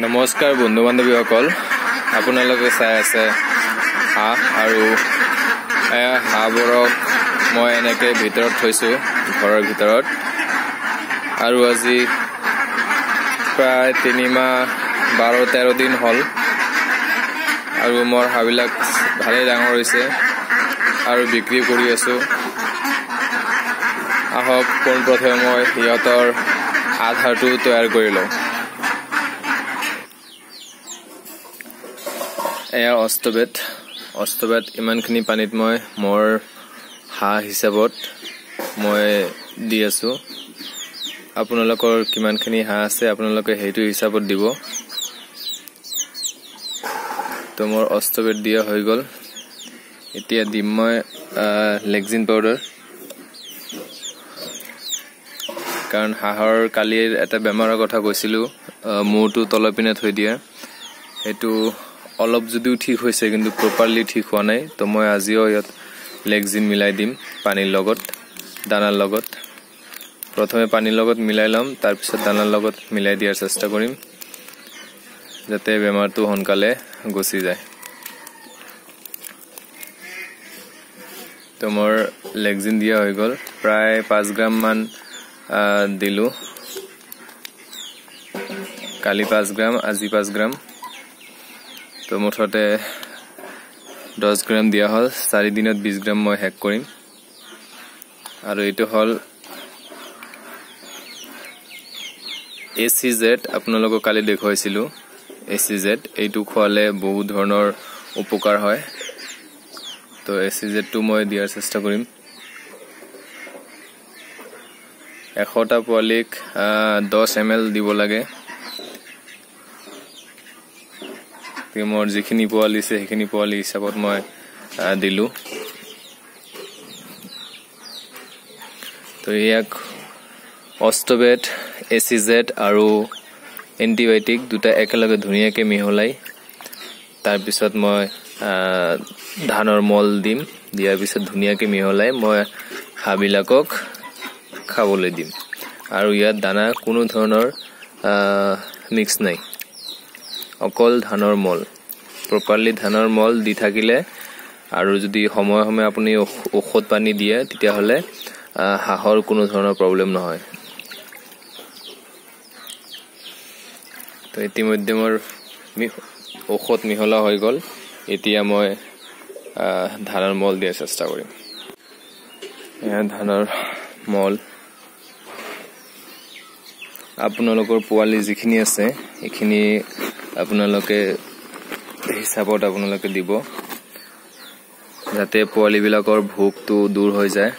নমস্কাৰ বন্ধু বান্ধৱীসকল, আপোনালোকে চাই আছে হাঁহ আৰু হাঁহবোৰক মই এনেকৈ ভিতৰত থৈছোঁ, ঘৰৰ ভিতৰত। আৰু আজি প্ৰায় 3 মাহ 12-13 দিন হ'ল আৰু মোৰ হাঁহবিলাক ভালেই ডাঙৰ হৈছে আৰু বিক্ৰী কৰি আছোঁ। আহক পোনপ্ৰথমে মই সিহঁতৰ আধাৰটো তৈয়াৰ কৰি লওঁ। এয়া অস্তবেদ ইমানখিনি পানীত মই মোৰ হাঁহ হিচাপত মই দি আছোঁ। আপোনালোকৰ কিমানখিনি হাঁহ আছে আপোনালোকে সেইটো হিচাপত দিব। তো মোৰ অস্তবেদ দিয়া হৈ গ'ল। এতিয়া দিম মই লেগজিন পাউডাৰ, কাৰণ হাঁহৰ কালিৰ এটা বেমাৰৰ কথা কৈছিলোঁ, মূৰটো তলৰ পিনে থৈ দিয়া। সেইটো অলপ যদিও ঠিক হৈছে কিন্তু প্ৰপাৰলি ঠিক হোৱা নাই। তো মই আজিও ইয়াত লেগজিন মিলাই দিম পানীৰ লগত, দানাৰ লগত। প্ৰথমে পানীৰ লগত মিলাই ল'ম, তাৰপিছত দানাৰ লগত মিলাই দিয়াৰ চেষ্টা কৰিম, যাতে বেমাৰটো সোনকালে গুচি যায়। তো মোৰ লেগজিন দিয়া হৈ গ'ল, প্ৰায় 5 গ্ৰাম মান দিলোঁ। কালি 5 গ্ৰাম, আজি 5 গ্ৰাম। তো মুঠতে 10 গ্ৰাম দিয়া হ'ল। 4 দিনত 20 গ্ৰাম মই শেষ কৰিম। আৰু এইটো হ'ল ACZ, আপোনালোকক কালি দেখুৱাইছিলোঁ ACZ। এইটো খোৱালে বহুত ধৰণৰ উপকাৰ হয়। তো ACZ-টো মই দিয়াৰ চেষ্টা কৰিম। 100টা পোৱালিক 10 ml দিব লাগে। মোৰ যিখিনি পোৱালি আছে সেইখিনি পোৱালি হিচাপত মই দিলোঁ। তো ইয়াক অষ্টবেদ, ACZ আৰু এণ্টিবায়'টিক দুটা একেলগে ধুনীয়াকৈ মিহলাই তাৰপিছত মই ধানৰ মল দিম। দিয়াৰ পিছত ধুনীয়াকৈ মিহলাই মই হাঁহবিলাকক খাবলৈ দিম। আৰু ইয়াত দানা কোনো ধৰণৰ মিক্স নাই, অকল ধানৰ মল। প্ৰপাৰলি ধানৰ মল দি থাকিলে আৰু যদি সময়ে সময়ে আপুনি ঔষধ পানী দিয়ে তেতিয়াহ'লে হাঁহৰ কোনো ধৰণৰ প্ৰব্লেম নহয়। তো ইতিমধ্যে মোৰ ঔষধ মিহলা হৈ গ'ল। এতিয়া মই ধানৰ মল দিয়াৰ চেষ্টা কৰিম। এয়া ধানৰ মল। আপোনালোকৰ পোৱালি যিখিনি আছে এইখিনি আপোনালোকে হিচাপত আপোনালোকে দিব, যাতে পোৱালিবিলাকৰ ভোকটো দূৰ হৈ যায়।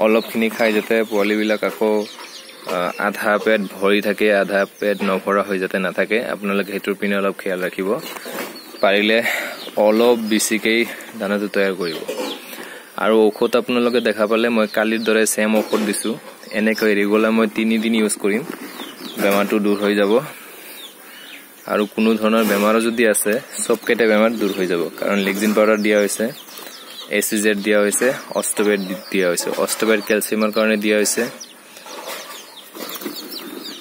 অলপখিনি খাই যাতে পোৱালিবিলাক আকৌ আধা পেট ভৰি থাকে, আধা পেট নভৰা হৈ যাতে নাথাকে, আপোনালোকে সেইটোৰ পিনে অলপ খেয়াল ৰাখিব। পাৰিলে অলপ বেছিকৈ দানাটো তৈয়াৰ কৰিব। আৰু ঔষধ আপোনালোকে দেখা পালে মই কালিৰ দৰে চেম ঔষধ দিছোঁ। এনেকৈ ৰেগুলাৰ মই 3 দিন ইউজ কৰিম, বেমাৰটো দূৰ হৈ যাব। আৰু কোনো ধৰণৰ বেমাৰো যদি আছে চবকেইটা বেমাৰ দূৰ হৈ যাব, কাৰণ লেগজিন পাউডাৰ দিয়া হৈছে, ACZ দিয়া হৈছে, অষ্টবেড দিয়া হৈছে। অষ্টবেড কেলছিয়ামৰ কাৰণে দিয়া হৈছে,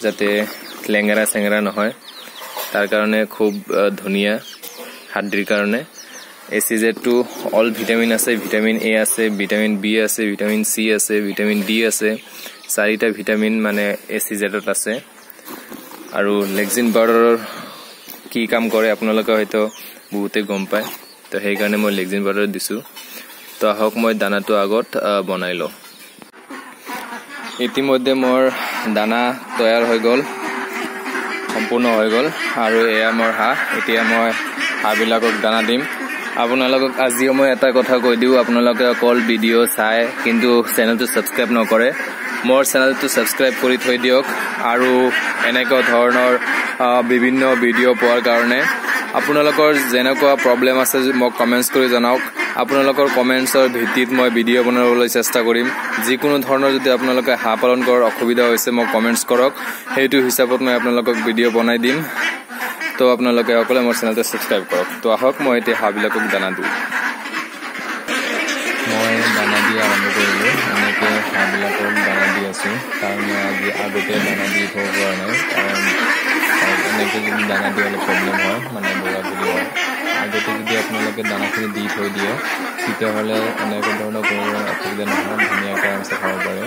যাতে লেঙেৰা চেঙেৰা নহয়, তাৰ কাৰণে খুব ধুনীয়া হাৰ্ডিৰ কাৰণে। ACZ-টো অল ভিটামিন আছে, ভিটামিন A আছে, ভিটামিন B আছে, ভিটামিন C আছে, ভিটামিন D আছে। 4টা ভিটামিন মানে ACZ-ত আছে। আৰু লেগজিন পাউডাৰৰ কি কাম কৰে আপোনালোকে হয়তো বহুতে গম পায়। তো সেইকাৰণে মই লেগজিন পাউডাৰ দিছোঁ। তো আহক মই দানাটো আগত বনাই লওঁ। ইতিমধ্যে মোৰ দানা তৈয়াৰ হৈ গ'ল, সম্পূৰ্ণ হৈ গ'ল। আৰু এয়া মোৰ হাঁহ। এতিয়া মই হাঁহবিলাকক দানা দিম। আপোনালোকক আজিও মই এটা কথা কৈ দিওঁ, আপোনালোকে অকল ভিডিঅ' চাই কিন্তু চেনেলটো ছাবস্ক্ৰাইব নকৰে। মোৰ চেনেলটো ছাবস্ক্ৰাইব কৰি থৈ দিয়ক। আৰু এনেকুৱা ধৰণৰ বিভিন্ন ভিডিঅ' পোৱাৰ কাৰণে আপোনালোকৰ যেনেকুৱা প্ৰব্লেম আছে মোক কমেণ্টছ কৰি জনাওক। আপোনালোকৰ কমেণ্টছৰ ভিত্তিত মই ভিডিঅ' বনাবলৈ চেষ্টা কৰিম। যিকোনো ধৰণৰ যদি আপোনালোকে হাঁহ পালন কৰাৰ অসুবিধা হৈছে মোক কমেণ্টছ কৰক, সেইটো হিচাপত মই আপোনালোকক ভিডিঅ' বনাই দিম। তো আপোনালোকে সকলোৱে মোৰ চেনেলটো ছাবস্ক্ৰাইব কৰক। তো আহক মই এতিয়া হাঁহবিলাকক দানা দিওঁ। মই দানা দিয়া আৰম্ভ কৰিলোঁ। এনেকৈ হাঁহবিলাকক দানা দি আছোঁ, কাৰণ মই আজি আগতে দানা দি থ'ব পৰা নাই, কাৰণ এনেকৈ যদি দানা দিয়ে অলপ প্ৰব্লেম হয় মানে দৌৰা-দৌৰি হয় আগতে যদি আপোনালোকে দানাখিনি দি থৈ দিয়ে তেতিয়াহ'লে এনেকুৱা ধৰণৰ কোনো অসুবিধা নহয় ধুনীয়াকৈ আৰামছে খাব পাৰে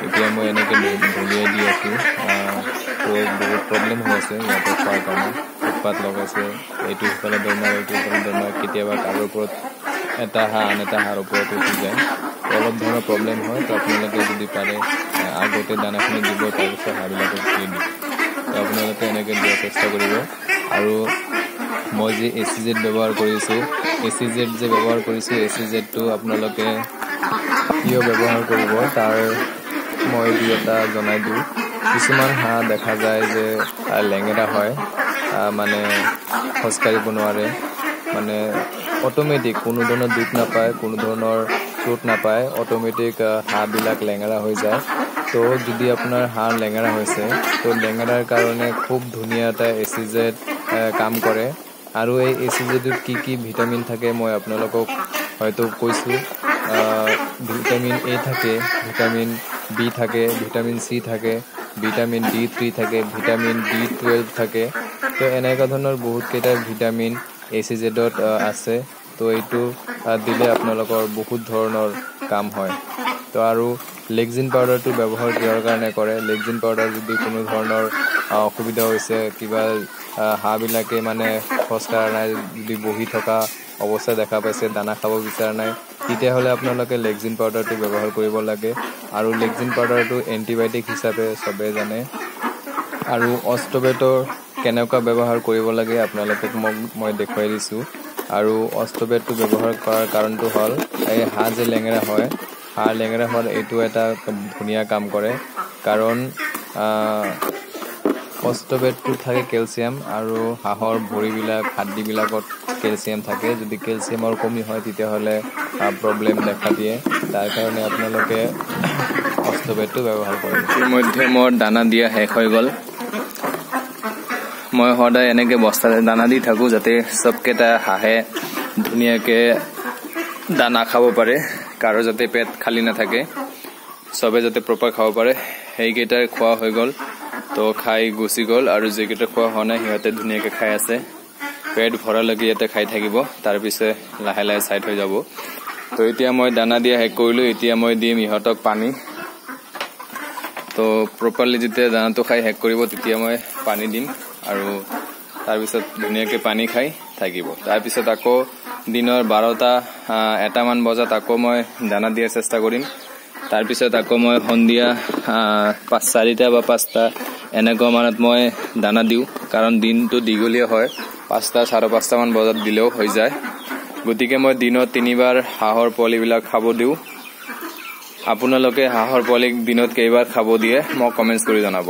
এতিয়া মই এনেকৈ ঢলিয়াই দি আছোঁ তো বহুত প্ৰব্লেম হৈ আছে ইয়াতে খোৱাৰ কাৰণে উৎপাত লগাইছে এইটো সিফালে দৌৰ মাৰে কেতিয়াবা কাৰোৰ ওপৰত এটা হাঁহ আন এটা হাঁহৰ ওপৰত উঠি যায় অলপ ধৰণৰ প্ৰব্লেম হয় তো আপোনালোকে যদি পাৰে আগতে দানাখিনি দিব তাৰপিছত হাঁহবিলাকক দি দিব তো আপোনালোকে এনেকৈ দিয়াৰ চেষ্টা কৰিব আৰু মই যে ACZ ব্যৱহাৰ কৰিছোঁ ACZ যে ব্যৱহাৰ কৰিছোঁ ACZটো আপোনালোকে কিয় ব্যৱহাৰ কৰিব তাৰ মই দুই এটা জনাই দিওঁ কিছুমান হাঁহ দেখা যায় যে লেঙেৰা হয় মানে খোজকাঢ়িব নোৱাৰে মানে অটোমেটিক কোনো ধৰণৰ দুখ নাপায় কোনো ধৰণৰ চোট নাপায় অটোমেটিক হাঁহবিলাক লেঙেৰা হৈ যায় তো যদি আপোনাৰ হাঁহ লেঙেৰা হৈছে তো লেঙেৰাৰ কাৰণে খুব ধুনীয়া এটা ACZ কাম কৰে আৰু এই ACZত কি ভিটামিন থাকে মই আপোনালোকক হয়তো কৈছোঁ ভিটামিন A থাকে ভিটামিন B থাকে ভিটামিন C থাকে ভিটামিন D3 থাকে ভিটামিন B12 থাকে তো এনেকুৱা ধৰণৰ বহুত কেইটা ভিটামিন ACZত আছে তো এইটো দিলে আপোনালোকৰ বহুত ধৰণৰ কাম হয় তো আৰু লেগজিন পাউডাৰটো ব্যৱহাৰ কিহৰ কাৰণে কৰে লেগজিন পাউডাৰ যদি কোনো ধৰণৰ অসুবিধা হৈছে কিবা হাঁহবিলাকে মানে খোজকাঢ়া নাই যদি বহি থকা অৱস্থা দেখা পাইছে দানা খাব বিচৰা নাই তেতিয়াহ'লে আপোনালোকে লেগজিন পাউডাৰটো ব্যৱহাৰ কৰিব লাগে আৰু লেগজিন পাউডাৰটো এণ্টিবায়'টিক হিচাপে চবেই জানে আৰু অষ্টবেটৰ কেনেকুৱা ব্যৱহাৰ কৰিব লাগে আপোনালোকক মই দেখুৱাই দিছোঁ আৰু অষ্টবেটটো ব্যৱহাৰ কৰাৰ কাৰণটো হ'ল এই হাঁহ যে লেঙেৰা হয় হাঁহ লেঙেৰা হোৱাৰ এইটো এটা ধুনীয়া কাম কৰে কাৰণ অষ্টবেটটো থাকে কেলছিয়াম আৰু হাঁহৰ ভৰিবিলাক হাড্ডিবিলাকত কেলছিয়াম থাকে যদি কেলছিয়ামৰ কমি হয় তেতিয়াহ'লে প্ৰব্লেম দেখা দিয়ে তাৰ কাৰণে আপোনালোকে অষ্টবেটটো ব্যৱহাৰ কৰিব ইতিমধ্যে মোৰ দানা দিয়া শেষ হৈ গ'ল মই সদায় এনেকৈ বস্তাতে দানা দি থাকোঁ যাতে চবকেইটা হাঁহে ধুনীয়াকৈ দানা খাব পাৰে কাৰো যাতে পেট খালী নাথাকে চবে যাতে প্ৰপাৰ খাব পাৰে সেইকেইটাৰ খোৱা হৈ গ'ল তো খাই গুচি গ'ল আৰু যিকেইটা খোৱা হোৱা নাই সিহঁতে ধুনীয়াকৈ খাই আছে পেট ভৰালৈকে ইয়াতে খাই থাকিব তাৰপিছত লাহে লাহে চাইড হৈ যাব তো এতিয়া মই দানা দিয়া শেষ কৰিলোঁ এতিয়া মই দিম ইহঁতক পানী তো প্ৰপাৰলি যেতিয়া দানাটো খাই শেষ কৰিব তেতিয়া মই পানী দিম আৰু তাৰপিছত ধুনীয়াকৈ পানী খাই থাকিব তাৰপিছত আকৌ দিনৰ 12টা-1টামান বজাত আকৌ মই দানা দিয়াৰ চেষ্টা কৰিম তাৰপিছত আকৌ মই সন্ধিয়া 4টা বা 5টা এনেকুৱা মানত মই দানা দিওঁ কাৰণ দিনটো দীঘলীয়া হয় 5টা-5:30মান বজাত দিলেও হৈ যায় গতিকে মই দিনত 3বাৰ হাঁহৰ পোৱালিবিলাক খাব দিওঁ আপোনালোকে হাঁহৰ পোৱালিক দিনত কেইবাৰ খাব দিয়ে মোক কমেণ্টছ কৰি জনাব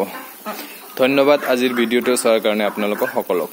ধন্যবাদ আজিৰ ভিডিঅ'টো চোৱাৰ কাৰণে আপোনালোকক সকলোক